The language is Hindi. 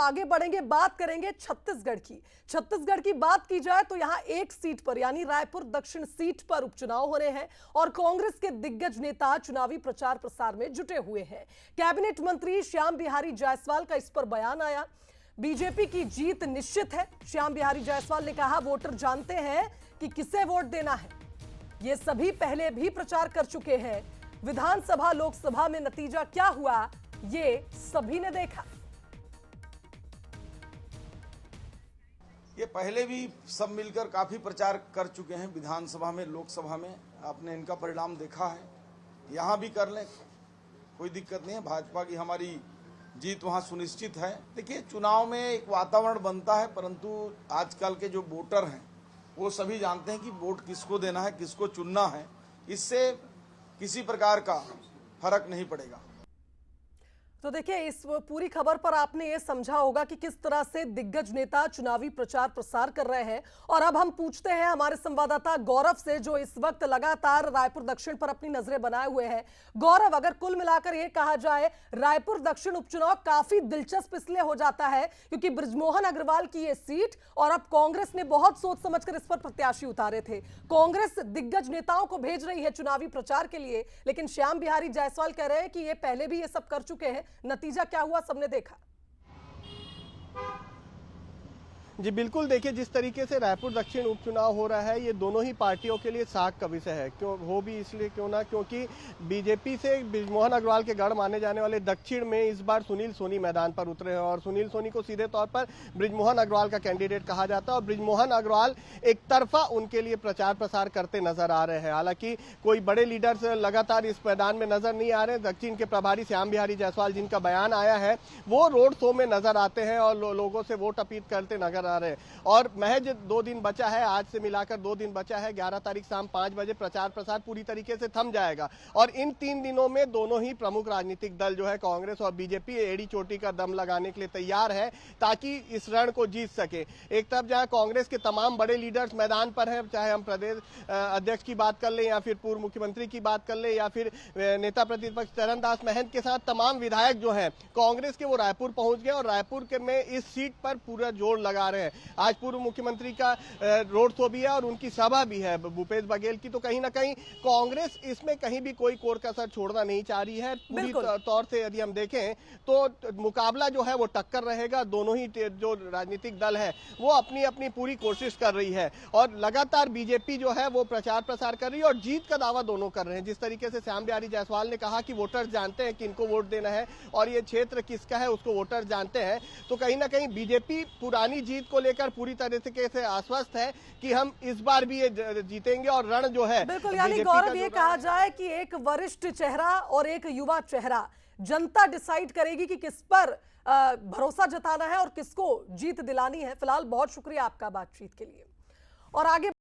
आगे बढ़ेंगे, बात करेंगे छत्तीसगढ़ की। छत्तीसगढ़ की बात की जाए तो यहां एक सीट पर यानी रायपुर दक्षिण सीट पर उपचुनाव हो रहे हैं और कांग्रेस के दिग्गज नेता चुनावी प्रचार प्रसार में जुटे हुए हैं। कैबिनेट मंत्री श्याम बिहारी जायसवाल का इस पर बयान आया। बीजेपी की जीत निश्चित है। श्याम बिहारी जायसवाल ने कहा, वोटर जानते हैं कि किसे वोट देना है। ये सभी पहले भी प्रचार कर चुके हैं। विधानसभा लोकसभा में नतीजा क्या हुआ ये सभी ने देखा। ये पहले भी सब मिलकर काफी प्रचार कर चुके हैं विधानसभा में, लोकसभा में। आपने इनका परिणाम देखा है, यहां भी कर लें, कोई दिक्कत नहीं है। भाजपा की हमारी जीत वहां सुनिश्चित है। देखिए, चुनाव में एक वातावरण बनता है, परंतु आजकल के जो वोटर हैं वो सभी जानते हैं कि वोट किसको देना है, किसको चुनना है। इससे किसी प्रकार का फर्क नहीं पड़ेगा। तो देखिए, इस पूरी खबर पर आपने ये समझा होगा कि किस तरह से दिग्गज नेता चुनावी प्रचार प्रसार कर रहे हैं। और अब हम पूछते हैं हमारे संवाददाता गौरव से, जो इस वक्त लगातार रायपुर दक्षिण पर अपनी नजरें बनाए हुए हैं। गौरव, अगर कुल मिलाकर ये कहा जाए, रायपुर दक्षिण उपचुनाव काफी दिलचस्प इसलिए हो जाता है क्योंकि बृजमोहन अग्रवाल की ये सीट, और अब कांग्रेस ने बहुत सोच समझकर इस पर प्रत्याशी उतारे थे। कांग्रेस दिग्गज नेताओं को भेज रही है चुनावी प्रचार के लिए, लेकिन श्याम बिहारी जायसवाल कह रहे हैं कि ये पहले भी ये सब कर चुके हैं। नतीजा क्या हुआ सबने देखा। जी बिल्कुल, देखिए जिस तरीके से रायपुर दक्षिण उपचुनाव हो रहा है, ये दोनों ही पार्टियों के लिए साख का विषय है। क्यों हो भी इसलिए क्यों ना, क्योंकि बीजेपी से बृजमोहन अग्रवाल के गढ़ माने जाने वाले दक्षिण में इस बार सुनील सोनी मैदान पर उतरे हैं और सुनील सोनी को सीधे तौर पर बृजमोहन अग्रवाल का कैंडिडेट कहा जाता है और बृजमोहन अग्रवाल एक तरफा उनके लिए प्रचार प्रसार करते नजर आ रहे हैं। हालांकि कोई बड़े लीडर्स लगातार इस मैदान में नजर नहीं आ रहे। दक्षिण के प्रभारी श्याम बिहारी जायसवाल, जिनका बयान आया है, वो रोड शो में नजर आते हैं और लोगों से वोट अपील करते नजर आ रहे हैं। और महज 2 दिन बचा है, आज से मिलाकर 2 दिन बचा है। 11 तारीख शाम 5 बजे प्रचार प्रसार पूरी तरीके से थम जाएगा और इन 3 दिनों में दोनों ही प्रमुख राजनीतिक दल जो है कांग्रेस और बीजेपी एड़ी चोटी का दम लगाने के लिए तैयार है ताकि इस रण को जीत सके। एक तरफ जहां कांग्रेस के तमाम बड़े लीडर्स मैदान पर हैं, चाहे हम प्रदेश अध्यक्ष की बात कर लें या फिर पूर्व मुख्यमंत्री की बात कर लें या फिर नेता प्रतिपक्ष चरणदास महंत के साथ तमाम विधायक जो हैं कांग्रेस के, वो रायपुर पहुंच गए और रायपुर के में इस सीट पर पूरा जोर लगा रहे हैं। आज पूर्व मुख्यमंत्री का रोड शो भी है और उनकी सभा भी है भूपेश बघेल की। तो कहीं ना कहीं कांग्रेस इसमें कहीं भी कोई कोर कसर छोड़ना नहीं चाह रही है। पूरी तौर से यदि हम देखें तो मुकाबला जो है वो टक्कर रहेगा। दोनों ही जो राजनीतिक दल है वो अपनी अपनी पूरी कोशिश कर रही है और लगातार बीजेपी जो है वो प्रचार प्रसार कर रही है और जीत का दावा दोनों कर रहे हैं। जिस तरीके से श्याम बिहारी जायसवाल ने कहा कि वोटर जानते हैं कि इनको वोट देना है और ये क्षेत्र किसका है उसको वोटर जानते हैं, तो कहीं ना कहीं बीजेपी पुरानी जीत को लेकर पूरी तरीके से आश्वस्त है कि हम इस बार भी ये जीतेंगे और रण जो है बिल्कुल, यानी गौरव ये कहा जाए कि एक वरिष्ठ चेहरा और एक युवा चेहरा, जनता डिसाइड करेगी कि किस पर भरोसा जताना है और किसको जीत दिलानी है। फिलहाल बहुत शुक्रिया आपका बातचीत के लिए और आगे